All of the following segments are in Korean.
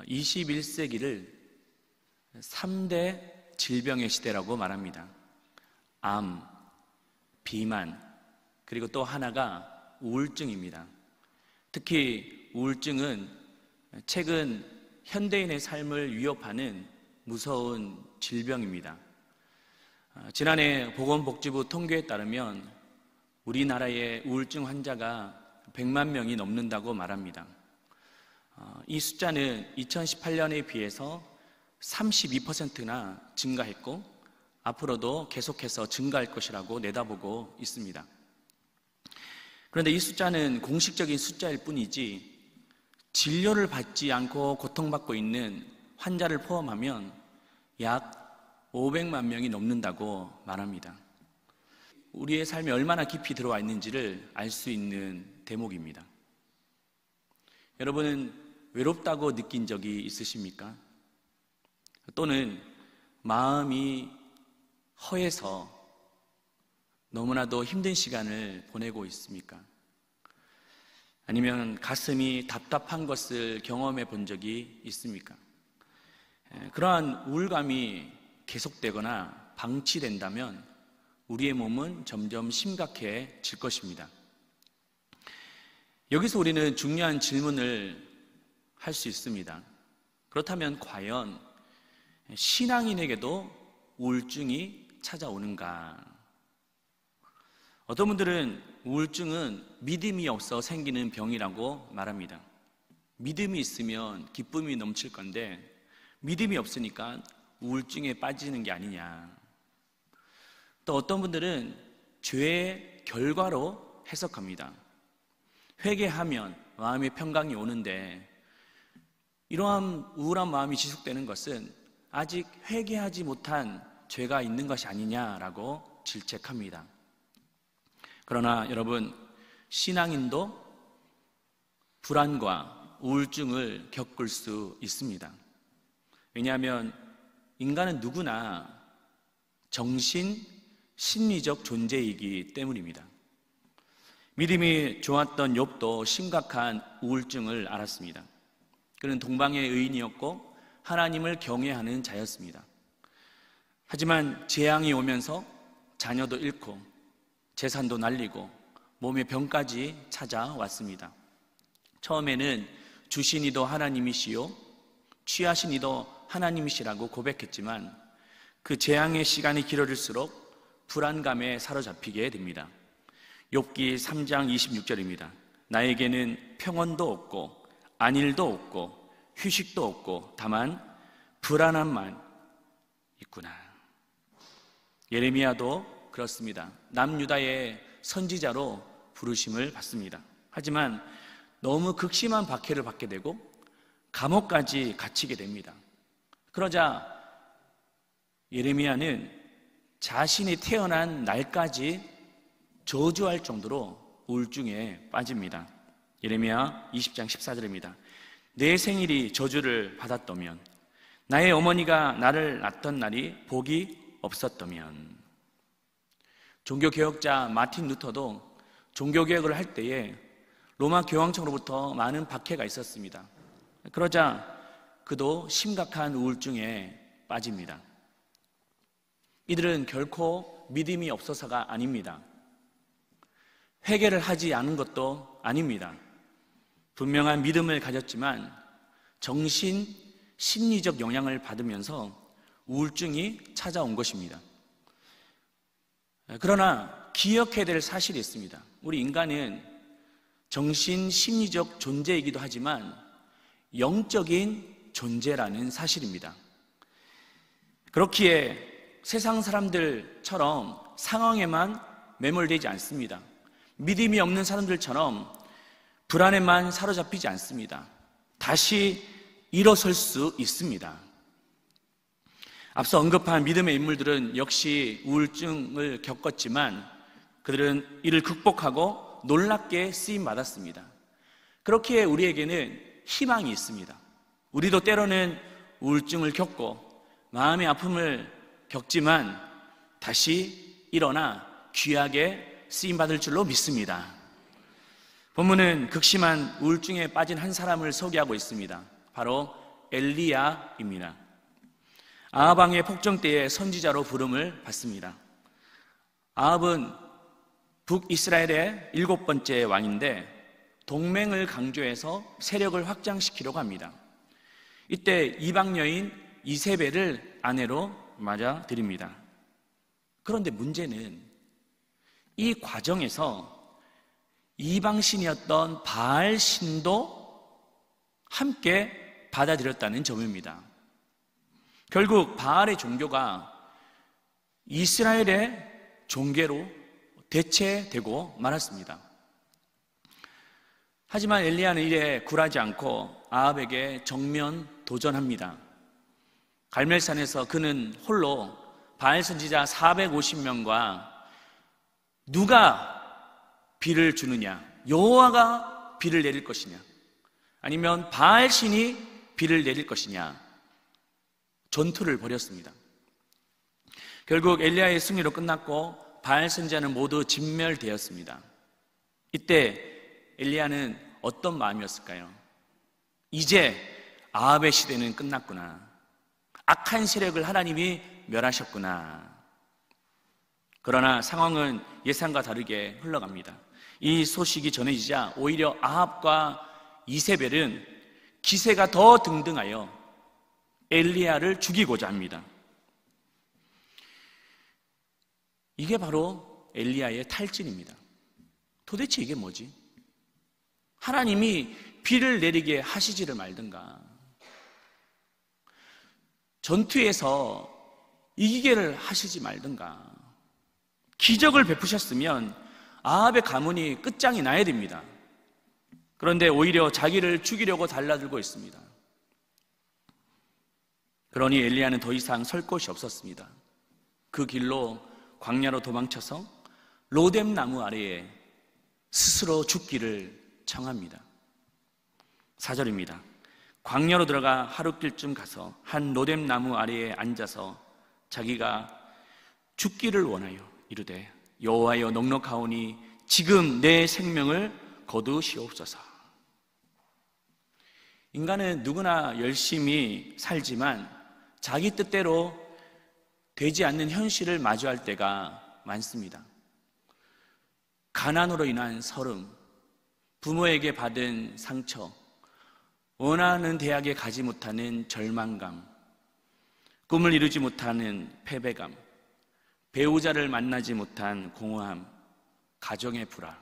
21세기를 3대 질병의 시대라고 말합니다. 암, 비만, 그리고 또 하나가 우울증입니다. 특히 우울증은 최근 현대인의 삶을 위협하는 무서운 질병입니다. 지난해 보건복지부 통계에 따르면 우리나라의 우울증 환자가 100만 명이 넘는다고 말합니다. 이 숫자는 2018년에 비해서 32%나 증가했고 앞으로도 계속해서 증가할 것이라고 내다보고 있습니다. 그런데 이 숫자는 공식적인 숫자일 뿐이지 진료를 받지 않고 고통받고 있는 환자를 포함하면 약 500만 명이 넘는다고 말합니다. 우리의 삶에 얼마나 깊이 들어와 있는지를 알 수 있는 대목입니다. 여러분은 외롭다고 느낀 적이 있으십니까? 또는 마음이 허해서 너무나도 힘든 시간을 보내고 있습니까? 아니면 가슴이 답답한 것을 경험해 본 적이 있습니까? 그러한 우울감이 계속되거나 방치된다면 우리의 몸은 점점 심각해질 것입니다. 여기서 우리는 중요한 질문을 할 수 있습니다. 그렇다면 과연 신앙인에게도 우울증이 찾아오는가? 어떤 분들은 우울증은 믿음이 없어 생기는 병이라고 말합니다. 믿음이 있으면 기쁨이 넘칠 건데 믿음이 없으니까 우울증에 빠지는 게 아니냐. 또 어떤 분들은 죄의 결과로 해석합니다. 회개하면 마음의 평강이 오는데 이러한 우울한 마음이 지속되는 것은 아직 회개하지 못한 죄가 있는 것이 아니냐라고 질책합니다. 그러나 여러분, 신앙인도 불안과 우울증을 겪을 수 있습니다. 왜냐하면 인간은 누구나 정신, 심리적 존재이기 때문입니다. 믿음이 좋았던 욥도 심각한 우울증을 앓았습니다. 그는 동방의 의인이었고 하나님을 경외하는 자였습니다. 하지만 재앙이 오면서 자녀도 잃고 재산도 날리고 몸에 병까지 찾아왔습니다. 처음에는 주신 이도 하나님이시요 취하신 이도 하나님이시라고 고백했지만 그 재앙의 시간이 길어질수록 불안감에 사로잡히게 됩니다. 욥기 3장 26절입니다. 나에게는 평온도 없고 안일도 없고 휴식도 없고 다만 불안함만 있구나. 예레미야도 그렇습니다. 남유다의 선지자로 부르심을 받습니다. 하지만 너무 극심한 박해를 받게 되고 감옥까지 갇히게 됩니다. 그러자 예레미야는 자신이 태어난 날까지 저주할 정도로 우울증에 빠집니다. 예레미야 20장 14절입니다. 내 생일이 저주를 받았다면 나의 어머니가 나를 낳던 날이 복이 없었다면. 종교개혁자 마틴 루터도 종교개혁을 할 때에 로마 교황청으로부터 많은 박해가 있었습니다. 그러자 그도 심각한 우울증에 빠집니다. 이들은 결코 믿음이 없어서가 아닙니다. 회개를 하지 않은 것도 아닙니다. 분명한 믿음을 가졌지만 정신, 심리적 영향을 받으면서 우울증이 찾아온 것입니다. 그러나 기억해야 될 사실이 있습니다. 우리 인간은 정신, 심리적 존재이기도 하지만 영적인 존재라는 사실입니다. 그렇기에 세상 사람들처럼 상황에만 매몰되지 않습니다. 믿음이 없는 사람들처럼 불안에만 사로잡히지 않습니다. 다시 일어설 수 있습니다. 앞서 언급한 믿음의 인물들은 역시 우울증을 겪었지만 그들은 이를 극복하고 놀랍게 쓰임받았습니다. 그렇기에 우리에게는 희망이 있습니다. 우리도 때로는 우울증을 겪고 마음의 아픔을 겪지만 다시 일어나 귀하게 쓰임받을 줄로 믿습니다. 본문은 극심한 우울증에 빠진 한 사람을 소개하고 있습니다. 바로 엘리야입니다. 아합 왕의 폭정 때에 선지자로 부름을 받습니다. 아합은 북이스라엘의 7번째 왕인데 동맹을 강조해서 세력을 확장시키려고 합니다. 이때 이방 여인 이세벨을 아내로 맞아들입니다. 그런데 문제는 이 과정에서 이방신이었던 바알신도 함께 받아들였다는 점입니다. 결국 바알의 종교가 이스라엘의 종교로 대체되고 말았습니다. 하지만 엘리야는 이에 굴하지 않고 아합에게 정면 도전합니다. 갈멜산에서 그는 홀로 바알 선지자 450명과 누가 비를 주느냐, 여호와가 비를 내릴 것이냐, 아니면 바알 신이 비를 내릴 것이냐, 전투를 벌였습니다. 결국 엘리야의 승리로 끝났고 바알 선지자는 모두 진멸되었습니다. 이때 엘리야는 어떤 마음이었을까요? 이제 아합의 시대는 끝났구나. 악한 세력을 하나님이 멸하셨구나. 그러나 상황은 예상과 다르게 흘러갑니다. 이 소식이 전해지자 오히려 아합과 이세벨은 기세가 더 등등하여 엘리야를 죽이고자 합니다. 이게 바로 엘리야의 탈진입니다. 도대체 이게 뭐지? 하나님이 비를 내리게 하시지를 말든가, 전투에서 이기게를 하시지 말든가, 기적을 베푸셨으면 아합의 가문이 끝장이 나야 됩니다. 그런데 오히려 자기를 죽이려고 달라들고 있습니다. 그러니 엘리야는 더 이상 설 곳이 없었습니다. 그 길로 광야로 도망쳐서 로뎀 나무 아래에 스스로 죽기를 청합니다. 4절입니다. 광야로 들어가 하룻길쯤 가서 한 로뎀 나무 아래에 앉아서 자기가 죽기를 원하여 이르되 여호와여 넉넉하오니 지금 내 생명을 거두시옵소서. 인간은 누구나 열심히 살지만 자기 뜻대로 되지 않는 현실을 마주할 때가 많습니다. 가난으로 인한 서름, 부모에게 받은 상처, 원하는 대학에 가지 못하는 절망감, 꿈을 이루지 못하는 패배감, 배우자를 만나지 못한 공허함, 가정의 불화.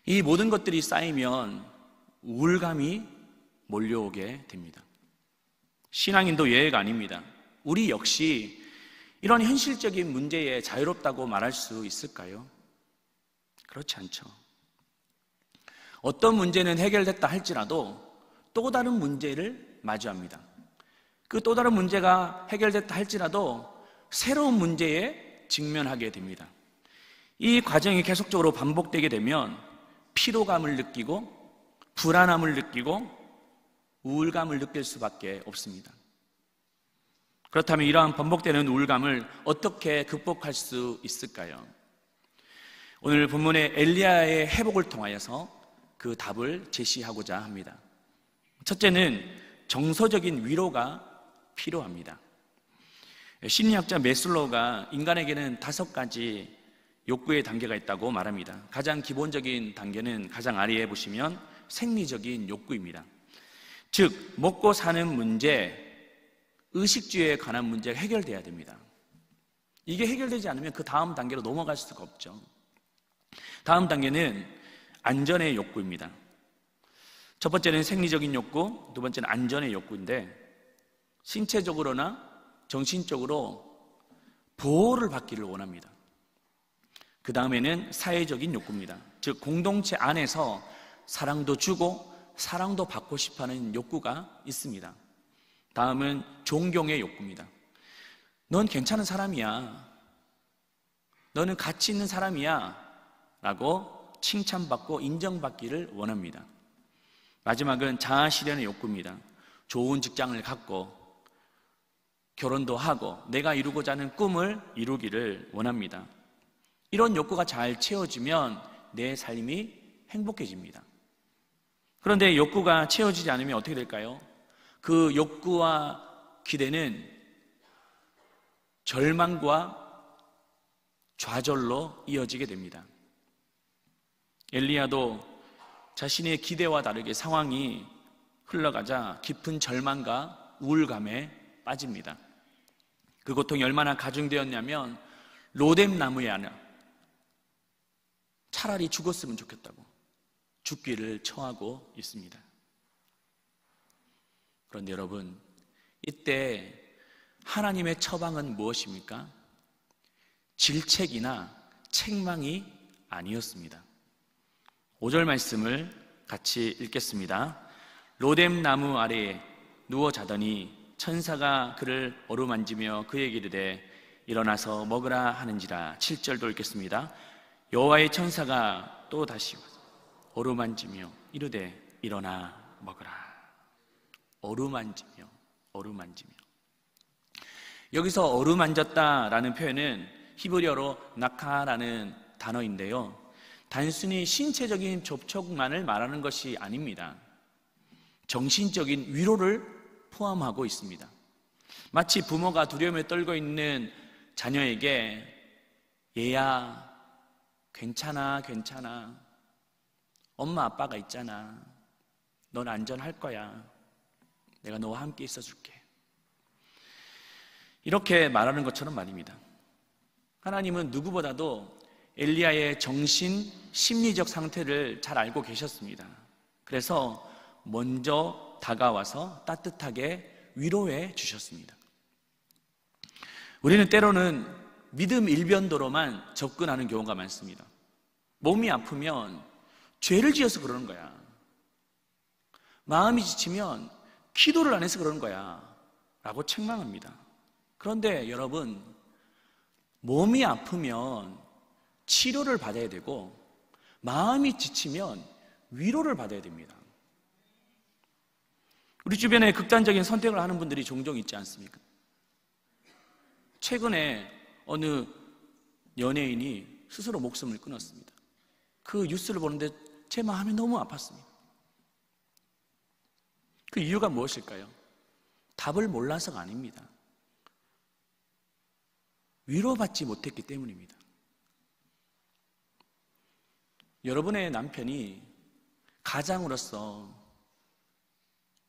이 모든 것들이 쌓이면 우울감이 몰려오게 됩니다. 신앙인도 예외가 아닙니다. 우리 역시 이런 현실적인 문제에 자유롭다고 말할 수 있을까요? 그렇지 않죠. 어떤 문제는 해결됐다 할지라도 또 다른 문제를 마주합니다. 그 또 다른 문제가 해결됐다 할지라도 새로운 문제에 직면하게 됩니다. 이 과정이 계속적으로 반복되게 되면 피로감을 느끼고 불안함을 느끼고 우울감을 느낄 수밖에 없습니다. 그렇다면 이러한 반복되는 우울감을 어떻게 극복할 수 있을까요? 오늘 본문의 엘리야의 회복을 통하여서 그 답을 제시하고자 합니다. 첫째는 정서적인 위로가 필요합니다. 심리학자 메슬로우가 인간에게는 5가지 욕구의 단계가 있다고 말합니다. 가장 기본적인 단계는 가장 아래에 보시면 생리적인 욕구입니다. 즉, 먹고 사는 문제, 의식주에 관한 문제가 해결돼야 됩니다. 이게 해결되지 않으면 그 다음 단계로 넘어갈 수가 없죠. 다음 단계는 안전의 욕구입니다. 첫 번째는 생리적인 욕구, 두 번째는 안전의 욕구인데 신체적으로나 정신적으로 보호를 받기를 원합니다. 그 다음에는 사회적인 욕구입니다. 즉 공동체 안에서 사랑도 주고 사랑도 받고 싶어하는 욕구가 있습니다. 다음은 존경의 욕구입니다. 넌 괜찮은 사람이야, 너는 가치 있는 사람이야 라고 칭찬받고 인정받기를 원합니다. 마지막은 자아실현의 욕구입니다. 좋은 직장을 갖고 결혼도 하고 내가 이루고자 하는 꿈을 이루기를 원합니다. 이런 욕구가 잘 채워지면 내 삶이 행복해집니다. 그런데 욕구가 채워지지 않으면 어떻게 될까요? 그 욕구와 기대는 절망과 좌절로 이어지게 됩니다. 엘리야도 자신의 기대와 다르게 상황이 흘러가자 깊은 절망과 우울감에 빠집니다. 그 고통이 얼마나 가중되었냐면 로뎀 나무에 하나 차라리 죽었으면 좋겠다고 죽기를 청하고 있습니다. 그런데 여러분, 이때 하나님의 처방은 무엇입니까? 질책이나 책망이 아니었습니다. 5절 말씀을 같이 읽겠습니다. 로뎀 나무 아래에 누워 자더니 천사가 그를 어루만지며 그에게 이르되 일어나서 먹으라 하는지라. 7절도 읽겠습니다. 여호와의 천사가 또 다시 어루만지며 이르되 일어나 먹으라. 어루만지며 여기서 어루만졌다라는 표현은 히브리어로 나카라는 단어인데요, 단순히 신체적인 접촉만을 말하는 것이 아닙니다. 정신적인 위로를 포함하고 있습니다. 마치 부모가 두려움에 떨고 있는 자녀에게 얘야 괜찮아 엄마 아빠가 있잖아, 넌 안전할 거야, 내가 너와 함께 있어줄게, 이렇게 말하는 것처럼 말입니다. 하나님은 누구보다도 엘리야의 정신, 심리적 상태를 잘 알고 계셨습니다. 그래서 먼저 다가와서 따뜻하게 위로해 주셨습니다. 우리는 때로는 믿음 일변도로만 접근하는 경우가 많습니다. 몸이 아프면 죄를 지어서 그러는 거야, 마음이 지치면 기도를 안 해서 그러는 거야 라고 책망합니다. 그런데 여러분, 몸이 아프면 치료를 받아야 되고 마음이 지치면 위로를 받아야 됩니다. 우리 주변에 극단적인 선택을 하는 분들이 종종 있지 않습니까? 최근에 어느 연예인이 스스로 목숨을 끊었습니다. 그 뉴스를 보는데 제 마음이 너무 아팠습니다. 그 이유가 무엇일까요? 답을 몰라서가 아닙니다. 위로받지 못했기 때문입니다. 여러분의 남편이 가장으로서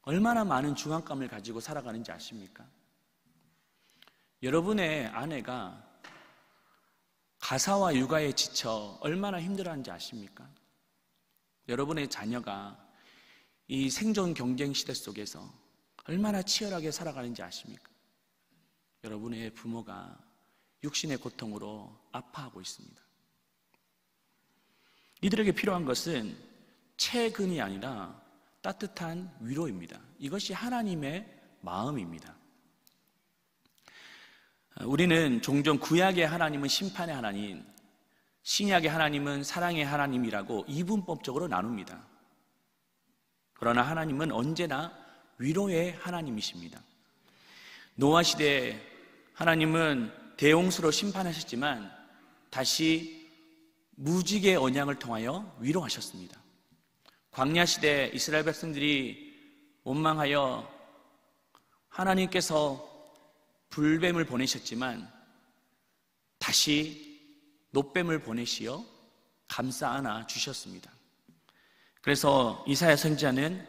얼마나 많은 중압감을 가지고 살아가는지 아십니까? 여러분의 아내가 가사와 육아에 지쳐 얼마나 힘들어하는지 아십니까? 여러분의 자녀가 이 생존 경쟁 시대 속에서 얼마나 치열하게 살아가는지 아십니까? 여러분의 부모가 육신의 고통으로 아파하고 있습니다. 이들에게 필요한 것은 채근이 아니라 따뜻한 위로입니다. 이것이 하나님의 마음입니다. 우리는 종종 구약의 하나님은 심판의 하나님, 신약의 하나님은 사랑의 하나님이라고 이분법적으로 나눕니다. 그러나 하나님은 언제나 위로의 하나님이십니다. 노아 시대에 하나님은 대홍수로 심판하셨지만 다시 무지개의 언약을 통하여 위로하셨습니다. 광야 시대 이스라엘 백성들이 원망하여 하나님께서 불뱀을 보내셨지만 다시 놋뱀을 보내시어 감싸 안아 주셨습니다. 그래서 이사야 선지자는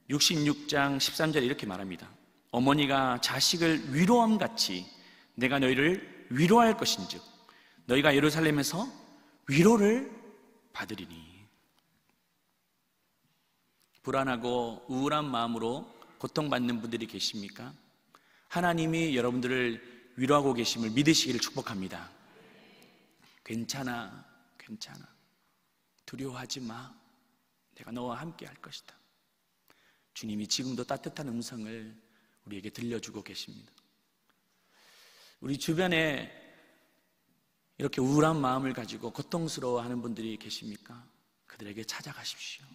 66장 13절에 이렇게 말합니다. 어머니가 자식을 위로함같이 내가 너희를 위로할 것인즉 너희가 예루살렘에서 위로를 받으리니. 불안하고 우울한 마음으로 고통받는 분들이 계십니까? 하나님이 여러분들을 위로하고 계심을 믿으시기를 축복합니다. 괜찮아 두려워하지 마, 내가 너와 함께 할 것이다. 주님이 지금도 따뜻한 음성을 우리에게 들려주고 계십니다. 우리 주변에 이렇게 우울한 마음을 가지고 고통스러워하는 분들이 계십니까? 그들에게 찾아가십시오.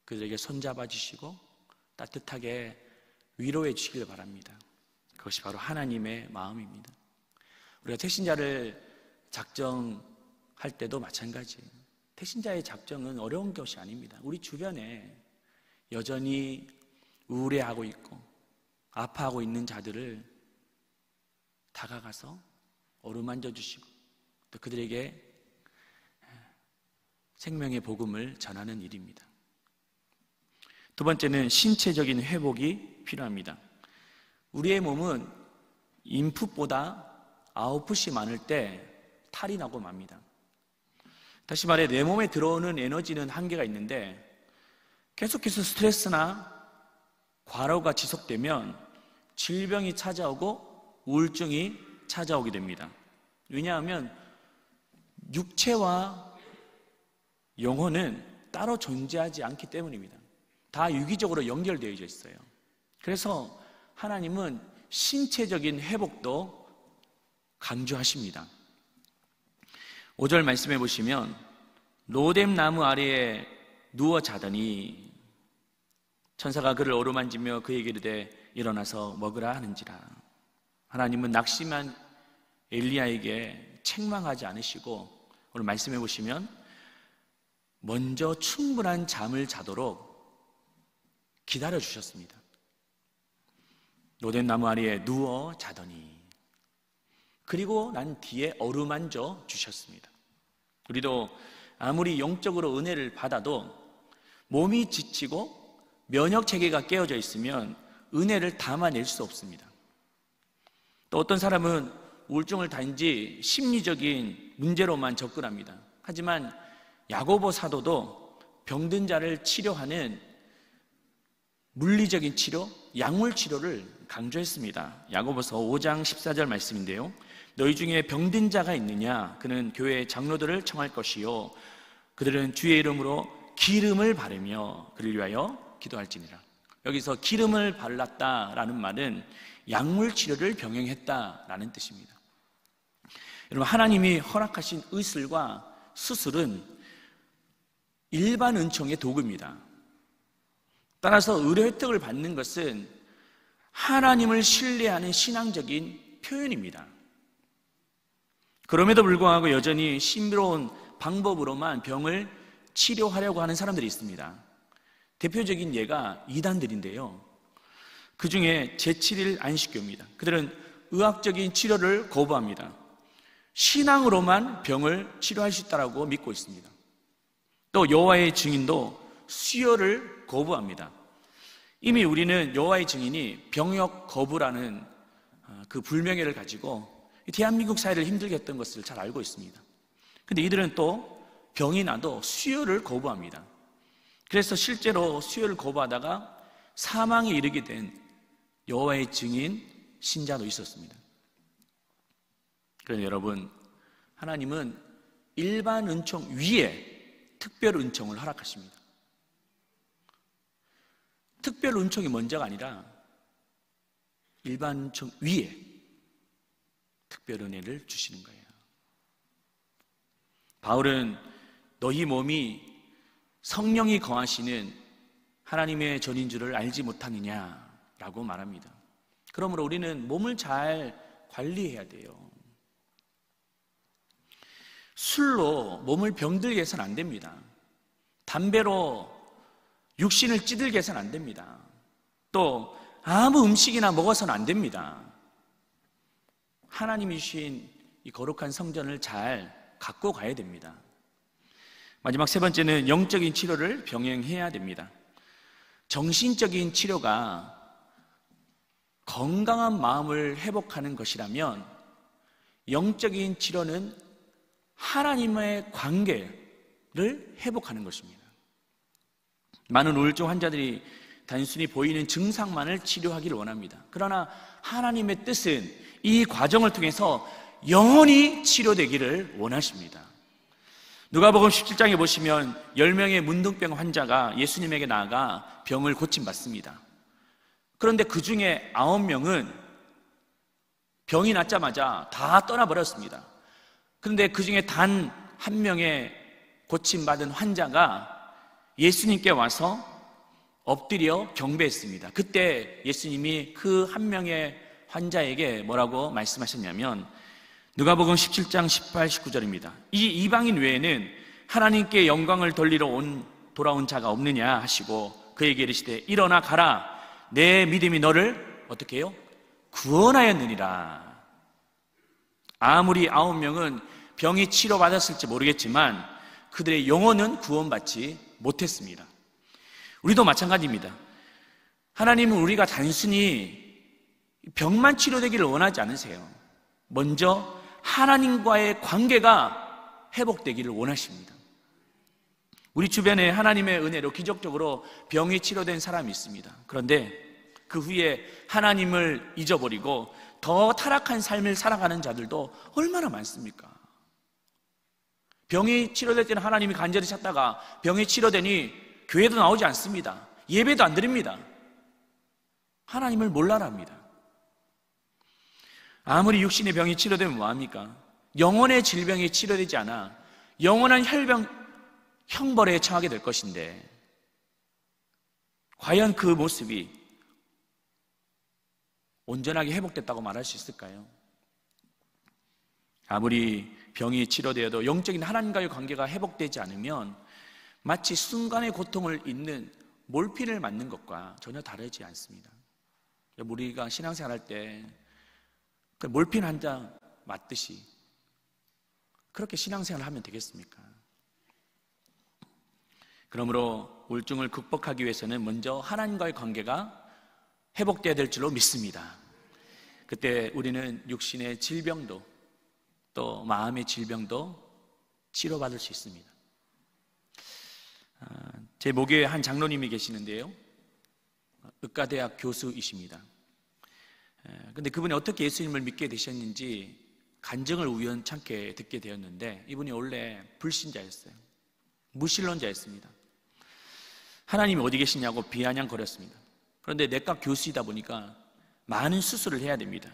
그들에게 손잡아 주시고 따뜻하게 위로해 주시길 바랍니다. 그것이 바로 하나님의 마음입니다. 우리가 택신자를 작정할 때도 마찬가지예요. 택신자의 작정은 어려운 것이 아닙니다. 우리 주변에 여전히 우울해하고 있고 아파하고 있는 자들을 다가가서 어루만져 주시고 또 그들에게 생명의 복음을 전하는 일입니다. 두 번째는 신체적인 회복이 필요합니다. 우리의 몸은 인풋보다 아웃풋이 많을 때 탈이 나고 맙니다. 다시 말해 내 몸에 들어오는 에너지는 한계가 있는데 계속해서 스트레스나 과로가 지속되면 질병이 찾아오고 우울증이 찾아오게 됩니다. 왜냐하면 육체와 영혼은 따로 존재하지 않기 때문입니다. 다 유기적으로 연결되어 있어요. 그래서 하나님은 신체적인 회복도 강조하십니다. 5절 말씀해 보시면 로뎀 나무 아래에 누워 자더니 천사가 그를 어루만지며 그에게 이르되 일어나서 먹으라 하는지라. 하나님은 낙심한 엘리야에게 책망하지 않으시고 오늘 말씀해 보시면 먼저 충분한 잠을 자도록 기다려 주셨습니다. 로뎀 나무 아래에 누워 자더니 그리고 난 뒤에 어루만져 주셨습니다. 우리도 아무리 영적으로 은혜를 받아도 몸이 지치고 면역 체계가 깨어져 있으면 은혜를 담아낼 수 없습니다. 또 어떤 사람은 우울증을 단지 심리적인 문제로만 접근합니다. 하지만 야고보 사도도 병든 자를 치료하는 물리적인 치료, 약물 치료를 강조했습니다. 야고보서 5장 14절 말씀인데요. 너희 중에 병든 자가 있느냐? 그는 교회 장로들을 청할 것이요 그들은 주의 이름으로 기름을 바르며 그를 위하여 기도할지니라. 여기서 기름을 발랐다라는 말은 약물 치료를 병행했다라는 뜻입니다. 여러분, 하나님이 허락하신 의술과 수술은 일반 은총의 도구입니다. 따라서 의료 혜택을 받는 것은 하나님을 신뢰하는 신앙적인 표현입니다. 그럼에도 불구하고 여전히 신비로운 방법으로만 병을 치료하려고 하는 사람들이 있습니다. 대표적인 예가 이단들인데요. 그 중에 제7일 안식교입니다. 그들은 의학적인 치료를 거부합니다. 신앙으로만 병을 치료할 수 있다고 믿고 있습니다. 또 여호와의 증인도 수혈을 거부합니다. 이미 우리는 여호와의 증인이 병역 거부라는 그 불명예를 가지고 대한민국 사회를 힘들게 했던 것을 잘 알고 있습니다. 그런데 이들은 또 병이 나도 수혈을 거부합니다. 그래서 실제로 수혈을 거부하다가 사망에 이르게 된 여호와의 증인 신자도 있었습니다. 그런데 여러분, 하나님은 일반 은총 위에 특별 은총을 허락하십니다. 특별 은총이 먼저가 아니라 일반 은총 위에 특별 은혜를 주시는 거예요. 바울은 너희 몸이 성령이 거하시는 하나님의 전인 줄을 알지 못하느냐라고 말합니다. 그러므로 우리는 몸을 잘 관리해야 돼요. 술로 몸을 병들게 해서는 안 됩니다. 담배로 육신을 찌들게 해서는 안 됩니다. 또 아무 음식이나 먹어서는 안 됩니다. 하나님이 주신 이 거룩한 성전을 잘 갖고 가야 됩니다. 마지막 세 번째는 영적인 치료를 병행해야 됩니다. 정신적인 치료가 건강한 마음을 회복하는 것이라면 영적인 치료는 하나님의 관계를 회복하는 것입니다. 많은 우울증 환자들이 단순히 보이는 증상만을 치료하기를 원합니다. 그러나 하나님의 뜻은 이 과정을 통해서 영원히 치료되기를 원하십니다. 누가복음 17장에 보시면 10명의 문둥병 환자가 예수님에게 나아가 병을 고침받습니다. 그런데 그 중에 9명은 병이 낫자마자 다 떠나버렸습니다. 그런데 그 중에 단 한 명의 고침받은 환자가 예수님께 와서 엎드려 경배했습니다. 그때 예수님이 그 한 명의 환자에게 뭐라고 말씀하셨냐면 누가복음 17장 18, 19절입니다. 이 이방인 외에는 하나님께 영광을 돌리러 돌아온 자가 없느냐 하시고 그에게 이르시되 일어나 가라 내 믿음이 너를 어떻게 해요? 구원하였느니라. 아무리 9명은 병이 치료받았을지 모르겠지만 그들의 영혼은 구원받지 못했습니다. 우리도 마찬가지입니다. 하나님은 우리가 단순히 병만 치료되기를 원하지 않으세요. 먼저 하나님과의 관계가 회복되기를 원하십니다. 우리 주변에 하나님의 은혜로 기적적으로 병이 치료된 사람이 있습니다. 그런데 그 후에 하나님을 잊어버리고 더 타락한 삶을 살아가는 자들도 얼마나 많습니까? 병이 치료될 때는 하나님이 간절히 찾다가 병이 치료되니 교회도 나오지 않습니다. 예배도 안 드립니다. 하나님을 몰라랍니다. 아무리 육신의 병이 치료되면 뭐합니까? 영혼의 질병이 치료되지 않아 영원한 형벌에 처하게 될 것인데, 과연 그 모습이 온전하게 회복됐다고 말할 수 있을까요? 아무리 병이 치료되어도 영적인 하나님과의 관계가 회복되지 않으면 마치 순간의 고통을 잊는 몰핀을 맞는 것과 전혀 다르지 않습니다. 우리가 신앙생활 할 때 몰핀 한 장 맞듯이 그렇게 신앙생활을 하면 되겠습니까? 그러므로 우울증을 극복하기 위해서는 먼저 하나님과의 관계가 회복되어야 될 줄로 믿습니다. 그때 우리는 육신의 질병도 또 마음의 질병도 치료받을 수 있습니다. 제 모교에 한 장로님이 계시는데요, 의과대학 교수이십니다. 근데 그분이 어떻게 예수님을 믿게 되셨는지 간증을 우연찮게 듣게 되었는데, 이분이 원래 불신자였어요. 무신론자였습니다. 하나님이 어디 계시냐고 비아냥거렸습니다. 그런데 내과 교수이다 보니까 많은 수술을 해야 됩니다.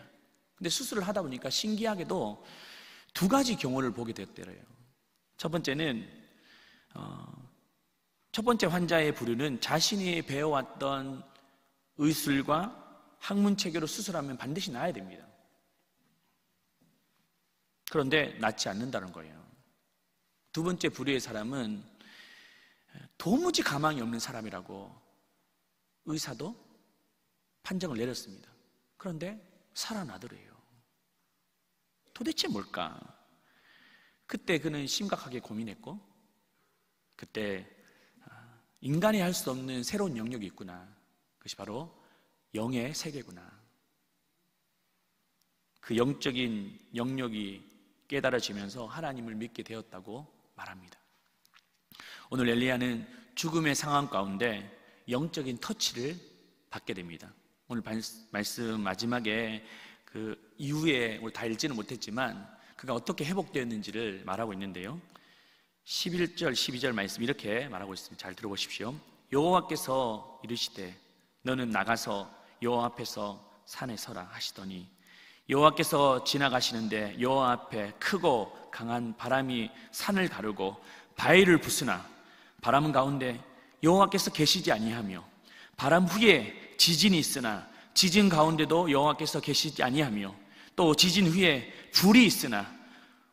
근데 수술을 하다 보니까 신기하게도 두 가지 경우를 보게 되었더래요. 첫 번째는 첫 번째 환자의 부류는 자신이 배워왔던 의술과 학문 체계로 수술하면 반드시 나아야 됩니다. 그런데 낫지 않는다는 거예요. 두 번째 부류의 사람은 도무지 가망이 없는 사람이라고 의사도 판정을 내렸습니다. 그런데 살아나더래요. 도대체 뭘까? 그때 그는 심각하게 고민했고, 그때 인간이 할 수 없는 새로운 영역이 있구나. 그것이 바로 영의 세계구나. 그 영적인 영역이 깨달아지면서 하나님을 믿게 되었다고 말합니다. 오늘 엘리야는 죽음의 상황 가운데 영적인 터치를 받게 됩니다. 오늘 말씀 마지막에 그 이후에 오늘 다 읽지는 못했지만 그가 어떻게 회복되었는지를 말하고 있는데요, 11절 12절 말씀 이렇게 말하고 있습니다. 잘 들어보십시오. 여호와께서 이르시되 너는 나가서 여호와 앞에서 산에 서라 하시더니, 여호와께서 지나가시는데 여호와 앞에 크고 강한 바람이 산을 가르고 바위를 부수나 바람 가운데 여호와께서 계시지 아니하며, 바람 후에 지진이 있으나 지진 가운데도 여호와께서 계시지 아니하며, 또 지진 후에 불이 있으나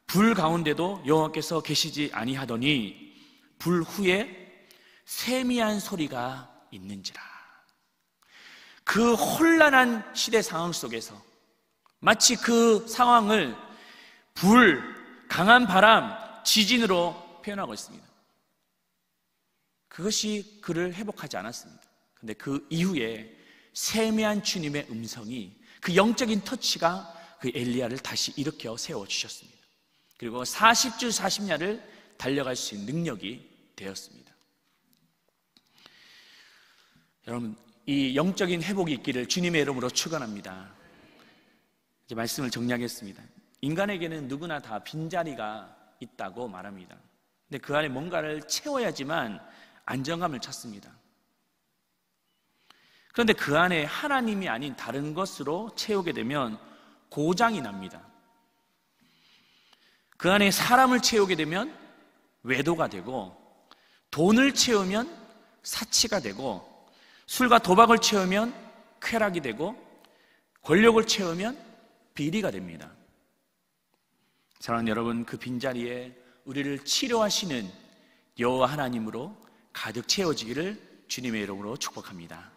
불 가운데도 여호와께서 계시지 아니하더니 불 후에 세미한 소리가 있는지라. 그 혼란한 시대 상황 속에서 마치 그 상황을 불, 강한 바람, 지진으로 표현하고 있습니다. 그것이 그를 회복하지 않았습니다. 그런데 그 이후에 세미한 주님의 음성이, 그 영적인 터치가 그 엘리야를 다시 일으켜 세워주셨습니다. 그리고 40주 40야를 달려갈 수 있는 능력이 되었습니다. 여러분, 이 영적인 회복이 있기를 주님의 이름으로 축원합니다. 이제 말씀을 정리하겠습니다. 인간에게는 누구나 다 빈자리가 있다고 말합니다. 근데 그 안에 뭔가를 채워야지만 안정감을 찾습니다. 그런데 그 안에 하나님이 아닌 다른 것으로 채우게 되면 고장이 납니다. 그 안에 사람을 채우게 되면 외도가 되고, 돈을 채우면 사치가 되고, 술과 도박을 채우면 쾌락이 되고, 권력을 채우면 비리가 됩니다. 사랑하는 여러분, 그 빈자리에 우리를 치료하시는 여호와 하나님으로 가득 채워지기를 주님의 이름으로 축복합니다.